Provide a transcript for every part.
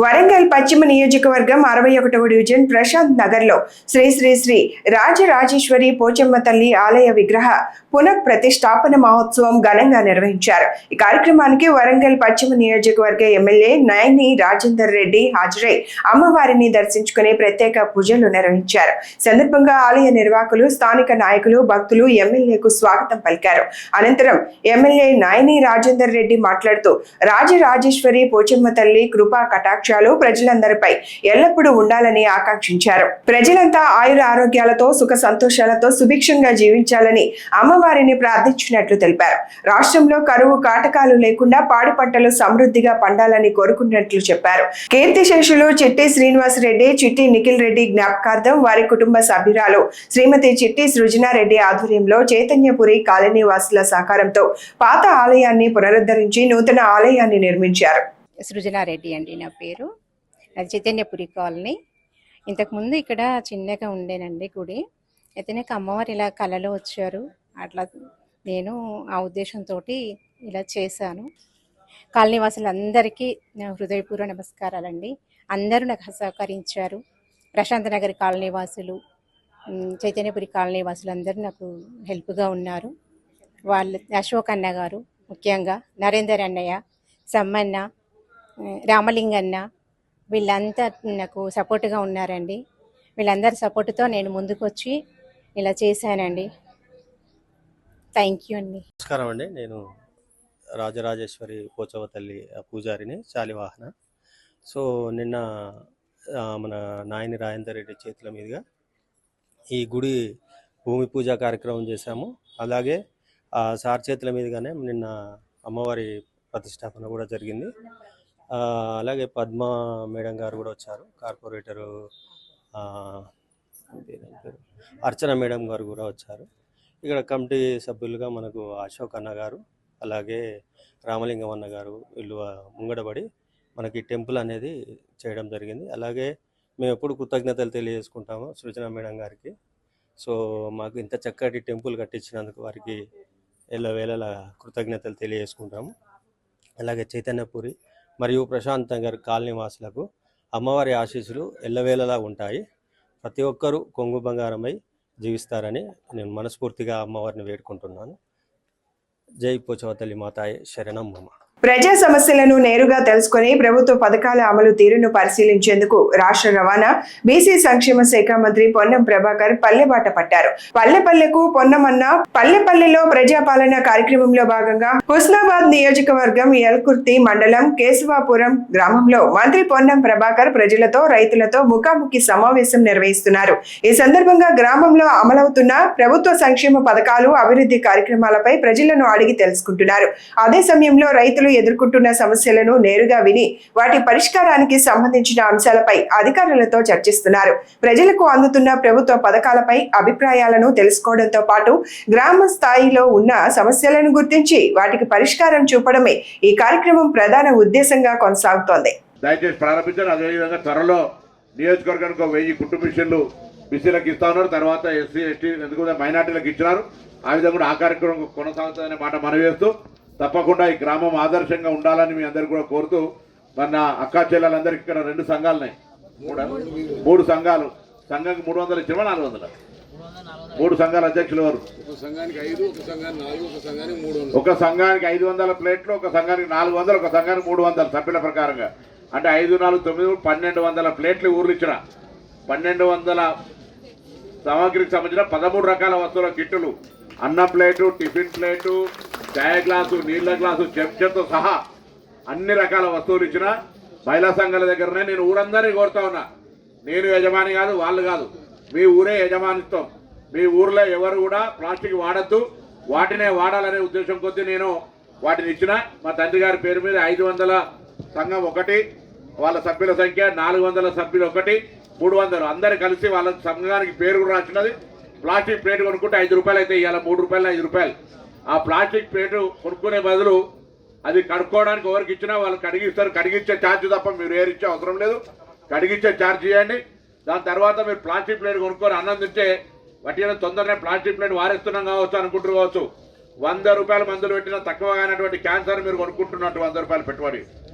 వరంగల్ పశ్చిమ నియోజకవర్గం 61వ డివిజన్ ప్రశాంత్ నగర్లో శ్రీ శ్రీ శ్రీ రాజరాజేశ్వరి పోచమ్మ తల్లి ఆలయ విగ్రహ పునఃప్రతిష్ఠాపన మహోత్సవం ఘనంగా నిర్వహించారు. ఈ కార్యక్రమానికి వరంగల్ పశ్చిమ నియోజకవర్గ ఎమ్మెల్యే నయని రాజేందర్ రెడ్డి హాజరై అమ్మవారిని దర్శించుకుని ప్రత్యేక పూజలు నిర్వహించారు. సందర్భంగా ఆలయ నిర్వాహకులు, స్థానిక నాయకులు, భక్తులు ఎమ్మెల్యేకు స్వాగతం పలికారు. అనంతరం ఎమ్మెల్యే నయని రాజేందర్ రెడ్డి మాట్లాడుతూ రాజరాజేశ్వరి పోచమ్మ తల్లి కృపా కటాక్ష ప్రజలందరిపై ఎల్లప్పుడూ ఉండాలని ఆకాంక్షించారు. ప్రజలంతా ఆయుర ఆరోగ్యాలతో, సుఖ సంతోషాలతో సుభిక్షంగా జీవించాలని అమ్మవారిని ప్రార్థించినట్లు తెలిపారు. రాష్ట్రంలో కరువు కాటకాలు లేకుండా పాడి పంటలు సమృద్ధిగా పండాలని కోరుకున్నట్లు చెప్పారు. కీర్తిశేషులు చిట్టి శ్రీనివాసరెడ్డి, చిట్టి నిఖిల్ రెడ్డి జ్ఞాపకార్థం వారి కుటుంబ సభ్యురాలు శ్రీమతి చిట్టి సృజనారెడ్డి ఆధ్వర్యంలో చైతన్యపురి కాలనీ వాసుల సహకారంతో పాత ఆలయాన్ని పునరుద్ధరించి నూతన ఆలయాన్ని నిర్మించారు. సృజనారెడ్డి అండి నా పేరు. అది చైతన్యపురి కాలనీ. ఇంతకుముందు ఇక్కడ చిన్నగా ఉండేనండి గుడి. అయితే నాకు అమ్మవారు ఇలా కళలో వచ్చారు. అట్లా నేను ఆ ఉద్దేశంతో ఇలా చేశాను. కాలనీ వాసులందరికీ నా హృదయపూర్వ నమస్కారాలండి. అందరూ నాకు సహకరించారు. ప్రశాంత్ నగర్ కాలనీ వాసులు, చైతన్యపురి కాలనీ వాసులు అందరూ నాకు హెల్ప్గా ఉన్నారు. వాళ్ళు అశోక్ అన్న గారు, ముఖ్యంగా నరేందర్ అన్నయ్య, సమ్మన్న, రామలింగన్న, వీళ్ళంతా నాకు సపోర్ట్గా ఉన్నారండి. వీళ్ళందరి సపోర్టుతో నేను ముందుకు వచ్చి ఇలా చేశానండి. థ్యాంక్ యూ అండి. నమస్కారం అండి. నేను రాజరాజేశ్వరి పోచవ తల్లి పూజారిని, శాలివాహన. సో నిన్న మన నాయని రాజేందర్ రెడ్డి చేతుల మీదుగా ఈ గుడి భూమి పూజ కార్యక్రమం చేశాము. అలాగే సార్ చేతుల మీదుగానే నిన్న అమ్మవారి ప్రతిష్టాపన కూడా జరిగింది. అలాగే పద్మ మేడం గారు కూడా వచ్చారు. కార్పొరేటరు అర్చన మేడం గారు కూడా వచ్చారు. ఇక్కడ కమిటీ సభ్యులుగా మనకు అశోక్ అన్న గారు, అలాగే రామలింగం అన్న గారు వీళ్ళు ముంగడబడి మనకి టెంపుల్ అనేది చేయడం జరిగింది. అలాగే మేము ఎప్పుడు కృతజ్ఞతలు తెలియజేసుకుంటాము సృజన మేడం గారికి. సో మాకు ఇంత చక్కటి టెంపుల్ కట్టించినందుకు వారికి ఎల్లవేళలా కృతజ్ఞతలు తెలియజేసుకుంటాము. అలాగే చైతన్యపురి మరియు ప్రశాంత్ నగర్ కాలనీ వాసులకు అమ్మవారి ఆశీస్సులు ఎల్లవేళలా ఉంటాయి. ప్రతి ఒక్కరూ కొంగు బంగారమై జీవిస్తారని నేను మనస్ఫూర్తిగా అమ్మవారిని వేడుకుంటున్నాను. జై పోచవ తల్లి మాతాయే శరణం మమ. ప్రజా సమస్యలను నేరుగా తెలుసుకుని ప్రభుత్వ పథకాల అమలు తీరును పరిశీలించేందుకు రాష్ట్ర రవాణా, బీసీ సంక్షేమ శాఖ మంత్రి పొన్నం ప్రభాకర్ పల్లెబాట పట్టారు. పల్లెపల్లెకు పొన్నమన్న పల్లెపల్లెలో ప్రజాపాలన కార్యక్రమంలో భాగంగా హుస్నాబాద్ నియోజకవర్గం యల్కుర్తి మండలం కేశవాపురం గ్రామంలో మంత్రి పొన్నం ప్రభాకర్ ప్రజలతో, రైతులతో ముఖాముఖి సమావేశం నిర్వహిస్తున్నారు. ఈ సందర్భంగా గ్రామంలో అమలవుతున్న ప్రభుత్వ సంక్షేమ పథకాలు, అభివృద్ధి కార్యక్రమాలపై ప్రజలను అడిగి తెలుసుకుంటున్నారు. అదే సమయంలో రైతులు ఎదుర్కొంటున్న సమస్యలను నేరుగా విని వాటి పరిష్కారానికి సంబంధించిన అంశాలపై అధికారులతో చర్చిస్తున్నారు. ప్రజలకు అందుతున్న ప్రభుత్వ పథకాలపై అభిప్రాయాలను తెలుసుకోవడంతో పాటు గ్రామ స్థాయిలో ఉన్న సమస్యలను గుర్తించి వాటికి పరిష్కారం చూపడమే ఈ కార్యక్రమం ప్రధాన ఉద్దేశంగా కొనసాగుతోంది. దయచేసి ప్రారంభించారు. అదేవిధంగా త్వరలో నియోజకవర్గానికి 1000 కుటుంబ మిషన్లు బీసీలకు ఇస్తా ఉన్నారు. తర్వాత ఎస్సీ, ఎస్టీ, ఎందుకు మైనార్టీలకు ఇచ్చినారు. ఆ విధంగా కూడా ఆ కార్యక్రమం కొనసాగుతుందనే మాట మనవి చేస్తూ తప్పకుండా ఈ గ్రామం ఆదర్శంగా ఉండాలని మీ అందరు కూడా కోరుతూ, మన అక్కా చెల్లెలందరికీ ఇక్కడ 2 సంఘాలున్నాయి, 3 సంఘాలు. సంఘానికి 300 ఇచ్చినా 400. 3 సంఘాల అధ్యక్షులు వారు. ఒక సంఘానికి 500 ప్లేట్లు, ఒక సంఘానికి 400, ఒక సంఘానికి 300 సభ్యుల ప్రకారంగా. అంటే 5, 4, 9, 1200 ప్లేట్లు ఊర్లు ఇచ్చిన 1200 సామాగ్రికి సంబంధించిన 13 రకాల వస్తువుల కిట్టులు, అన్న ప్లేటు, టిఫిన్ ప్లేటు, చాయ్ గ్లాసు, నీళ్ల గ్లాసు, చెంచాతో సహా అన్ని రకాల వస్తువులు ఇచ్చిన మహిళా సంఘాల దగ్గరనే నేను ఊరందరినీ కోరుతా ఉన్నా. నేను యజమాని కాదు, వాళ్ళు కాదు, మీ ఊరే యజమానిత్వం. మీ ఊర్లో ఎవరు కూడా ప్లాస్టిక్ వాడద్దు, వాటినే వాడాలనే ఉద్దేశం కొద్దీ నేను వాటిని ఇచ్చిన. మా తండ్రి గారి పేరు మీద 500 సంఘం ఒకటి, వాళ్ళ సభ్యుల సంఖ్య 400 సభ్యులు ఒకటి, 300 అందరు కలిసి వాళ్ళ సంఘానికి పేరు కూడా రాసినది. ప్లాస్టిక్ ప్లేట్ కొనుక్కుంటే 5 రూపాయలు అయితే ఇవాళ 3 రూపాయలు 5 రూపాయలు. ఆ ప్లాస్టిక్ ప్లేటు కొనుక్కునే బదులు అది కడుక్కోవడానికి ఎవరికి ఇచ్చినా వాళ్ళు కడిగిస్తారు. కడిగించే ఛార్జ్ తప్ప మీరు ఏరిచ్చే అవసరం లేదు. కడిగించే ఛార్జ్ చేయండి. దాని తర్వాత మీరు ప్లాస్టిక్ ప్లేట్ కొనుక్కొని అన్నం తింటే వాటి తొందరనే ప్లాస్టిక్ ప్లేట్ వారేస్తున్నాం కావచ్చు అనుకుంటూ కావచ్చు. 100 రూపాయల మందులు పెట్టినా తక్కువగా అయినటువంటి క్యాన్సర్ మీరు కొనుక్కుంటున్నట్టు 100 రూపాయలు పెట్టుబడి.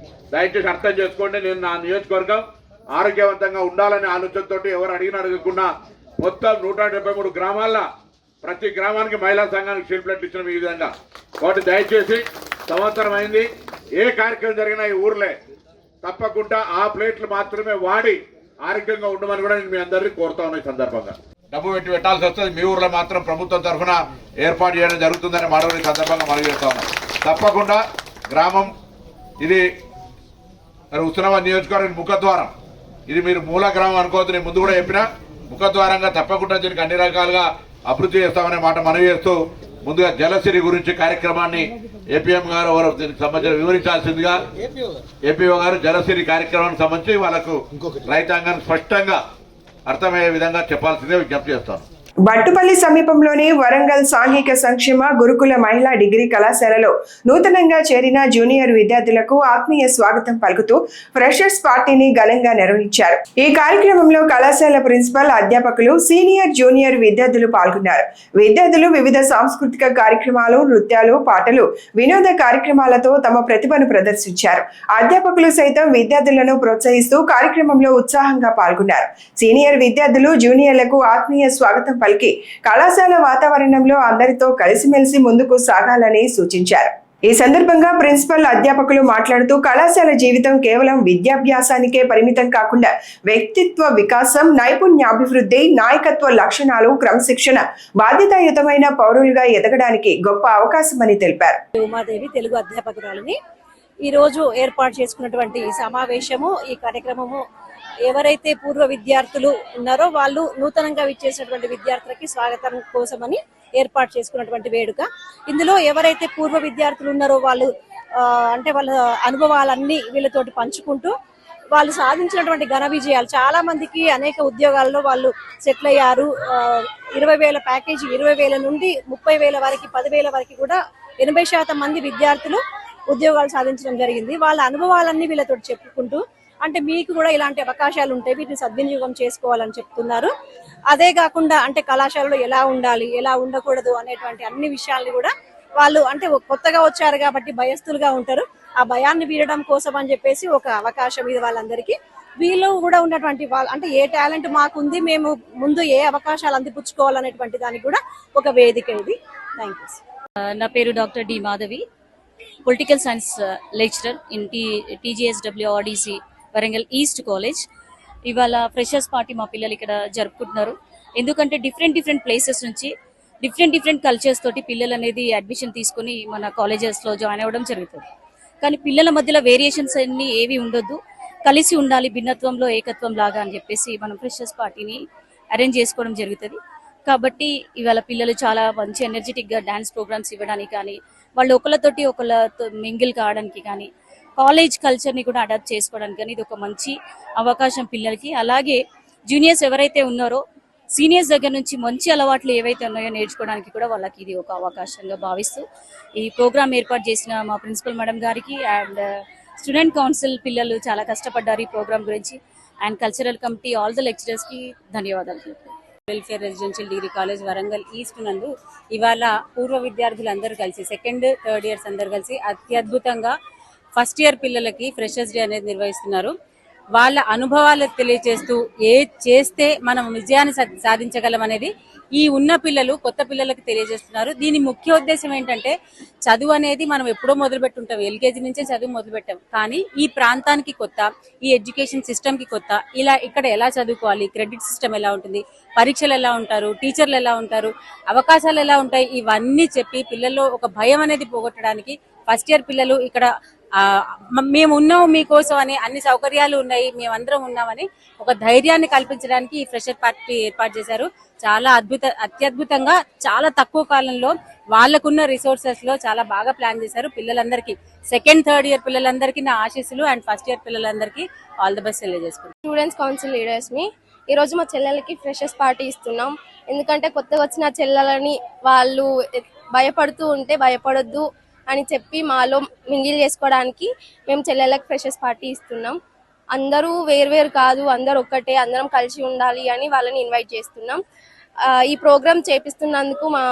దయచేసి అర్థం చేసుకోండి. నేను నా నియోజకవర్గం ఆరోగ్యవంతంగా ఉండాలనే ఆలోచనతో ఎవరు అడగకుండా మొత్తం 173 గ్రామాల్లో ప్రతి గ్రామానికి మహిళా సంఘానికి స్టీల్ ప్లేట్లు ఇచ్చిన ఈ విధంగా. కాబట్టి దయచేసి సంవత్సరం అయింది, ఏ కార్యక్రమం జరిగినా ఈ ఊర్లే తప్పకుండా ఆ ప్లేట్లు మాత్రమే వాడి ఆరోగ్యంగా ఉండమని కూడా నేను మీ అందరినీ కోరుతా ఉన్నా. ఈ సందర్భంగా డబ్బు పెట్టాల్సి వస్తుంది, మీ ఊర్లో మాత్రం ప్రభుత్వం తరఫున ఏర్పాటు చేయడం జరుగుతుందని మరో సందర్భంగా మనం చేస్తా ఉన్నాం. తప్పకుండా గ్రామం ఇది మరి హుస్నాబాద్ నియోజకవర్గం ముఖద్వారం, ఇది మీరు మూల గ్రామం అనుకోవద్దు. నేను ముందు కూడా చెప్పిన ముఖద్వారంగా తప్పకుండా దీనికి అన్ని రకాలుగా అభివృద్ధి చేస్తామనే మాట మనవి చేస్తూ ముందుగా జలసిరి గురించి కార్యక్రమాన్ని ఏపీఎం గారు దీనికి సంబంధించి వివరించాల్సిందిగా ఏపీఓ గారు జలసిరి కార్యక్రమానికి సంబంధించి వాళ్ళకు రైతాంగాన్ని స్పష్టంగా అర్థమయ్యే విధంగా చెప్పాల్సిందే విజ్ఞప్తి చేస్తాను. బట్టుపల్లి సమీపంలోని వరంగల్ సాంఘిక సంక్షేమ గురుకుల మహిళా డిగ్రీ కళాశాలలో నూతనంగా చేరిన జూనియర్ విద్యార్థులకు ఆత్మీయ స్వాగతం పలుకుతూ ఫ్రెషర్స్ పార్టీని ఘనంగా నిర్వహించారు. ఈ కార్యక్రమంలో కళాశాల ప్రిన్సిపల్, అధ్యాపకులు, సీనియర్, జూనియర్ విద్యార్థులు పాల్గొన్నారు. విద్యార్థులు వివిధ సాంస్కృతిక కార్యక్రమాలు, నృత్యాలు, పాటలు, వినోద కార్యక్రమాలతో తమ ప్రతిభను ప్రదర్శించారు. అధ్యాపకులు సైతం విద్యార్థులను ప్రోత్సహిస్తూ కార్యక్రమంలో ఉత్సాహంగా పాల్గొన్నారు. సీనియర్ విద్యార్థులు జూనియర్లకు ఆత్మీయ స్వాగతం పలికి కళాశాల వాతావరణంలో అందరితో కలిసిమెలిసి ముందుకు సాగాలని సూచించారు. ఈ సందర్భంగా ప్రిన్సిపల్, అధ్యాపకులు మాట్లాడుతూ కళాశాల జీవితం కేవలం విద్యాభ్యాసానికే పరిమితం కాకుండా వ్యక్తిత్వ వికాసం, నైపుణ్యాభివృద్ధి, నాయకత్వ లక్షణాలు, క్రమశిక్షణ, బాధ్యతాయుతమైన పౌరులుగా ఎదగడానికి గొప్ప అవకాశమని తెలిపారు. ఉమాదేవి తెలుగు అధ్యాపకురాలని ఈ రోజు ఏర్పాటు చేసుకున్నటువంటి ఈ సమావేశము, ఈ కార్యక్రమము ఎవరైతే పూర్వ విద్యార్థులు ఉన్నారో వాళ్ళు నూతనంగా విచ్చేసినటువంటి విద్యార్థులకి స్వాగతం కోసమని ఏర్పాటు చేసుకున్నటువంటి వేడుక. ఇందులో ఎవరైతే పూర్వ విద్యార్థులు ఉన్నారో వాళ్ళు అంటే వాళ్ళ అనుభవాలన్నీ వీళ్ళతోటి పంచుకుంటూ వాళ్ళు సాధించినటువంటి ఘన విజయాలు, చాలా మందికి అనేక ఉద్యోగాల్లో వాళ్ళు సెటిల్ అయ్యారు. 20,000 ప్యాకేజీ, 20,000 నుండి 30,000 వరకు, 10,000 వరకు కూడా 80% మంది విద్యార్థులు ఉద్యోగాలు సాధించడం జరిగింది. వాళ్ళ అనుభవాలన్నీ వీళ్ళతో చెప్పుకుంటూ అంటే మీకు కూడా ఇలాంటి అవకాశాలు ఉంటాయి, వీటిని సద్వినియోగం చేసుకోవాలని చెప్తున్నారు. అదే కాకుండా అంటే కళాశాలలో ఎలా ఉండాలి, ఎలా ఉండకూడదు అనేటువంటి అన్ని విషయాల్ని కూడా వాళ్ళు అంటే కొత్తగా వచ్చారు కాబట్టి భయస్థులుగా ఉంటారు. ఆ భయాన్ని వీడడం కోసం అని చెప్పేసి ఒక అవకాశం ఇది వాళ్ళందరికీ. వీళ్ళు కూడా ఉన్నటువంటి వాళ్ళు అంటే ఏ టాలెంట్ మాకుంది, మేము ముందు ఏ అవకాశాలు అందిపుచ్చుకోవాలనేటువంటి దానికి కూడా ఒక వేదిక ఇది. Thank you. నా పేరు doctor D Madhavi, political science lecturer in TGSWRDC Warangal east college. ఇవాళ ఫ్రెషర్స్ పార్టీ మా పిల్లలు ఇక్కడ జరుపుకుంటున్నారు. ఎందుకంటే డిఫరెంట్ ప్లేసెస్ నుంచి డిఫరెంట్ కల్చర్స్ తోటి పిల్లలు అనేది అడ్మిషన్ తీసుకుని మన కాలేజెస్లో జాయిన్ అవ్వడం జరుగుతుంది. కానీ పిల్లల మధ్యలో వేరియేషన్స్ అన్ని ఏవి ఉండొద్దు, కలిసి ఉండాలి, భిన్నత్వంలో ఏకత్వం లాగా అని చెప్పేసి మనం ఫ్రెషర్స్ పార్టీని అరేంజ్ చేసుకోవడం జరుగుతుంది. కాబట్టి ఇవాళ పిల్లలు చాలా మంచి ఎనర్జెటిక్గా డ్యాన్స్ ప్రోగ్రామ్స్ ఇవ్వడానికి కానీ, వాళ్ళు ఒకళ్ళతో మింగిల్ కావడానికి కానీ, కాలేజ్ కల్చర్ని కూడా అడాప్ట్ చేసుకోవడానికి కానీ ఇది ఒక మంచి అవకాశం పిల్లలకి. అలాగే జూనియర్స్ ఎవరైతే ఉన్నారో సీనియర్స్ దగ్గర నుంచి మంచి అలవాట్లు ఏవైతే ఉన్నాయో నేర్చుకోవడానికి కూడా వాళ్ళకి ఇది ఒక అవకాశంగా భావిస్తూ ఈ ప్రోగ్రామ్ ఏర్పాటు చేసిన మా ప్రిన్సిపల్ మేడం గారికి అండ్ స్టూడెంట్ కౌన్సిల్ పిల్లలు చాలా కష్టపడ్డారు ఈ ప్రోగ్రామ్ గురించి. And cultural committee, all the లెక్చరర్స్కి ధన్యవాదాలు. Welfare residential degree college Warangal east నందు ఇవాళ పూర్వ విద్యార్థులు అందరూ కలిసి, సెకండ్, థర్డ్ ఇయర్స్ అందరూ కలిసి అత్యద్భుతంగా ఫస్ట్ ఇయర్ పిల్లలకి ఫ్రెషర్స్ డే అనేది నిర్వహిస్తున్నారు. వాళ్ళ అనుభవాలు తెలియజేస్తూ ఏ చేస్తే మనం విజయాన్ని సాధించగలం అనేది ఈ ఉన్న పిల్లలు కొత్త పిల్లలకు తెలియజేస్తున్నారు. దీని ముఖ్య ఉద్దేశం ఏంటంటే చదువు అనేది మనం ఎప్పుడో మొదలుపెట్టుంటాం, ఎల్కేజీ నుంచే చదువు మొదలుపెట్టాం. కానీ ఈ ప్రాంతానికి కొత్త, ఈ ఎడ్యుకేషన్ సిస్టమ్కి కొత్త, ఇలా ఇక్కడ ఎలా చదువుకోవాలి, క్రెడిట్ సిస్టమ్ ఎలా ఉంటుంది, పరీక్షలు ఎలా ఉంటారు, టీచర్లు ఎలా ఉంటారు, అవకాశాలు ఎలా ఉంటాయి, ఇవన్నీ చెప్పి పిల్లల్లో ఒక భయం అనేది పోగొట్టడానికి ఫస్ట్ ఇయర్ పిల్లలు ఇక్కడ మేము ఉన్నాం మీకోసం అని, అన్ని సౌకర్యాలు ఉన్నాయి, మేమందరం ఉన్నామని ఒక ధైర్యాన్ని కల్పించడానికి ఈ ఫ్రెషర్ పార్టీ ఏర్పాటు చేశారు. చాలా అత్యద్భుతంగా చాలా తక్కువ కాలంలో వాళ్ళకున్న రిసోర్సెస్ లో చాలా బాగా ప్లాన్ చేశారు. పిల్లలందరికీ, సెకండ్, థర్డ్ ఇయర్ పిల్లలందరికీ నా ఆశీస్సులు అండ్ ఫస్ట్ ఇయర్ పిల్లలందరికీ ఆల్ ది బెస్ట్ తెలియజేసుకుంటాం. స్టూడెంట్స్ కౌన్సిల్ లీడర్స్ ని ఈ రోజు మా చెల్లెలకి ఫ్రెషర్స్ పార్టీ ఇస్తున్నాం. ఎందుకంటే కొత్తగా వచ్చిన చెల్లెలని వాళ్ళు భయపడుతూ ఉంటే భయపడొద్దు అని చెప్పి మాలో మింగిల్ చేసుకోవడానికి మేము చెల్లెళ్ళకి ఫ్రెషర్స్ పార్టీ ఇస్తున్నాం. అందరూ వేర్వేరు కాదు, అందరూ ఒక్కటే, అందరం కలిసి ఉండాలి అని వాళ్ళని ఇన్వైట్ చేస్తున్నాం. ఈ ప్రోగ్రామ్ చేపిస్తున్నందుకు మా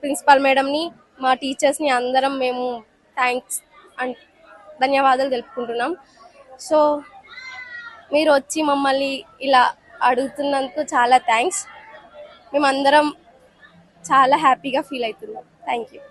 ప్రిన్సిపల్ మేడంని, మా టీచర్స్ని అందరం మేము థ్యాంక్స్ అండ్ ధన్యవాదాలు తెలుపుకుంటున్నాం. సో మీరు వచ్చి మమ్మల్ని ఇలా అడుగుతున్నందుకు చాలా థ్యాంక్స్. మేమందరం చాలా హ్యాపీగా ఫీల్ అవుతున్నాం. Thank you.